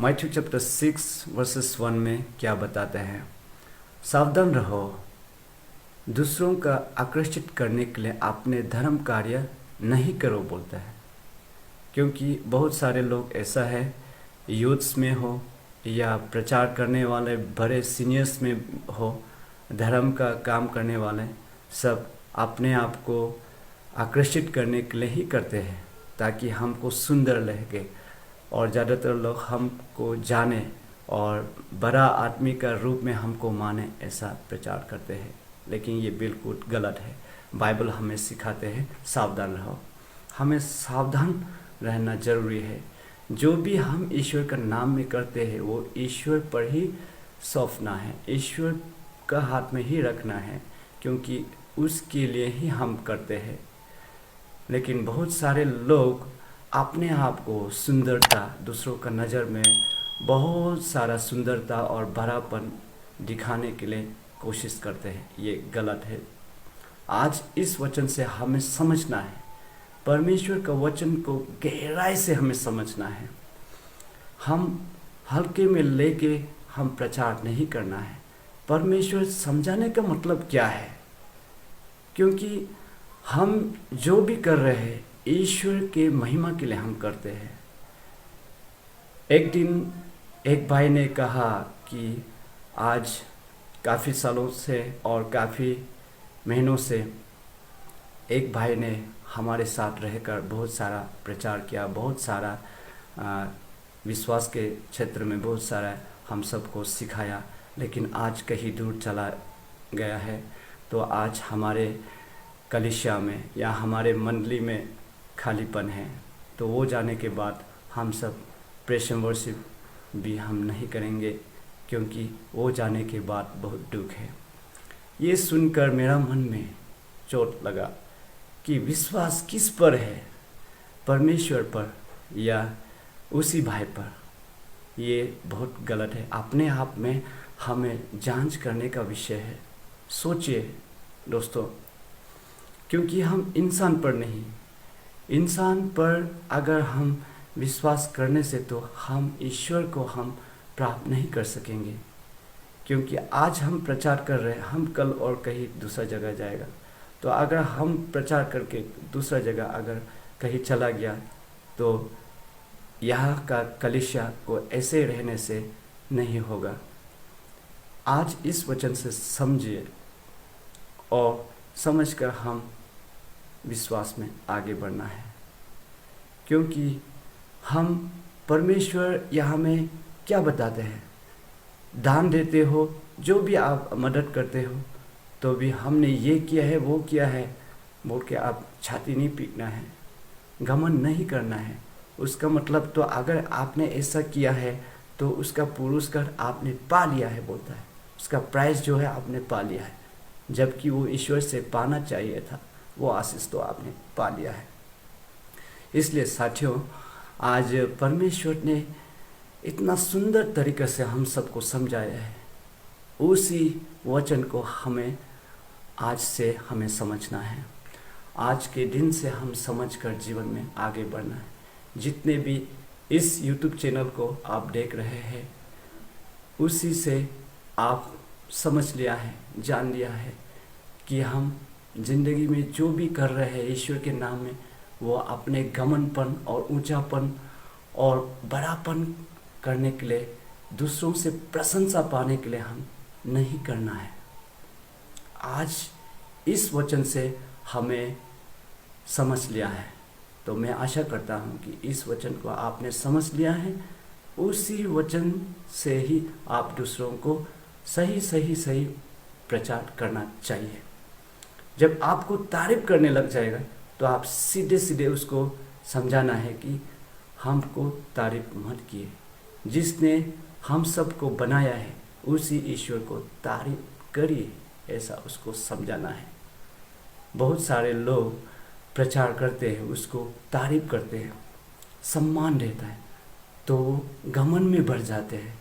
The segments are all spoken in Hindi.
मैथ्यू चैप्टर 6 वर्सेस 1 में क्या बताते हैं? सावधान रहो, दूसरों का आकर्षित करने के लिए अपने धर्म कार्य नहीं करो बोलता है। क्योंकि बहुत सारे लोग ऐसा है, यूथ्स में हो या प्रचार करने वाले बड़े सीनियर्स में हो, धर्म का काम करने वाले सब अपने आप को आकर्षित करने के लिए ही करते हैं ताकि हमको सुंदर लगे और ज़्यादातर लोग हमको जाने और बड़ा आदमी का रूप में हमको माने, ऐसा प्रचार करते हैं। लेकिन ये बिल्कुल गलत है। बाइबल हमें सिखाते हैं सावधान रहो। हमें सावधान रहना ज़रूरी है। जो भी हम ईश्वर का नाम में करते हैं वो ईश्वर पर ही सौंपना है, ईश्वर का हाथ में ही रखना है, क्योंकि उसके लिए ही हम करते हैं। लेकिन बहुत सारे लोग अपने आप को सुंदरता, दूसरों का नज़र में बहुत सारा सुंदरता और बड़ापन दिखाने के लिए कोशिश करते हैं। ये गलत है। आज इस वचन से हमें समझना है, परमेश्वर का वचन को गहराई से हमें समझना है। हम हल्के में लेके हम प्रचार नहीं करना है। परमेश्वर समझाने का मतलब क्या है? क्योंकि हम जो भी कर रहे हैं ईश्वर के महिमा के लिए हम करते हैं। एक दिन एक भाई ने कहा कि आज काफ़ी सालों से और काफ़ी महीनों से एक भाई ने हमारे साथ रहकर बहुत सारा प्रचार किया, बहुत सारा विश्वास के क्षेत्र में बहुत सारा हम सबको सिखाया, लेकिन आज कहीं दूर चला गया है। तो आज हमारे कलीसिया में या हमारे मंडली में खालीपन है। तो वो जाने के बाद हम सब प्रेज़ एंड वर्शिप भी हम नहीं करेंगे, क्योंकि वो जाने के बाद बहुत दुख है। ये सुनकर मेरा मन में चोट लगा कि विश्वास किस पर है, परमेश्वर पर या उसी भाई पर? ये बहुत गलत है। अपने आप में हमें जांच करने का विषय है। सोचिए दोस्तों, क्योंकि हम इंसान पर नहीं, इंसान पर अगर हम विश्वास करने से तो हम ईश्वर को हम प्राप्त नहीं कर सकेंगे। क्योंकि आज हम प्रचार कर रहे हैं, हम कल और कहीं दूसरा जगह जाएगा। तो अगर हम प्रचार करके दूसरा जगह अगर कहीं चला गया तो यहाँ का कलीसिया को ऐसे रहने से नहीं होगा। आज इस वचन से समझिए और समझकर हम विश्वास में आगे बढ़ना है। क्योंकि हम परमेश्वर यहाँ में क्या बताते हैं? दान देते हो, जो भी आप मदद करते हो, तो भी हमने ये किया है वो किया है बोल के आप छाती नहीं पीटना है, घमंड नहीं करना है। उसका मतलब तो अगर आपने ऐसा किया है तो उसका पुरस्कार आपने पा लिया है बोलता है, उसका प्राइस जो है आपने पा लिया है, जबकि वो ईश्वर से पाना चाहिए था, वो आशीष तो आपने पा लिया है। इसलिए साथियों, आज परमेश्वर ने इतना सुंदर तरीके से हम सबको समझाया है। उसी वचन को हमें आज से हमें समझना है। आज के दिन से हम समझकर जीवन में आगे बढ़ना है। जितने भी इस YouTube चैनल को आप देख रहे हैं, उसी से आप समझ लिया है, जान लिया है कि हम ज़िंदगी में जो भी कर रहे हैं ईश्वर के नाम में, वो अपने घमंडपन और ऊंचापन और बड़ापन करने के लिए, दूसरों से प्रशंसा पाने के लिए हम नहीं करना है। आज इस वचन से हमें समझ लिया है। तो मैं आशा करता हूँ कि इस वचन को आपने समझ लिया है। उसी वचन से ही आप दूसरों को सही प्रचार करना चाहिए। जब आपको तारीफ करने लग जाएगा तो आप सीधे उसको समझाना है कि हमको तारीफ मत किए, जिसने हम सबको बनाया है उसी ईश्वर को तारीफ करिए, ऐसा उसको समझाना है। बहुत सारे लोग प्रचार करते हैं, उसको तारीफ करते हैं, सम्मान देता है, तो घमंड में बढ़ जाते हैं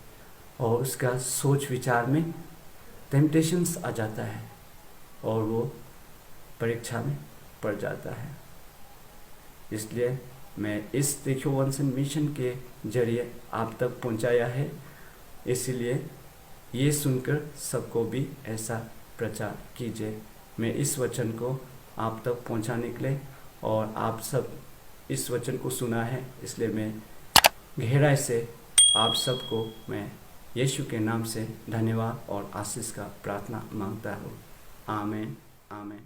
और उसका सोच विचार में टेम्पटेशंस आ जाता है और वो परीक्षा में पड़ जाता है। इसलिए मैं इस देखो वंशन मिशन के जरिए आप तक पहुंचाया है। इसलिए ये सुनकर सबको भी ऐसा प्रचार कीजिए। मैं इस वचन को आप तक पहुंचाने के लिए, और आप सब इस वचन को सुना है, इसलिए मैं गहराई से आप सबको मैं यीशु के नाम से धन्यवाद और आशीष का प्रार्थना मांगता हूँ। आमीन, आमीन।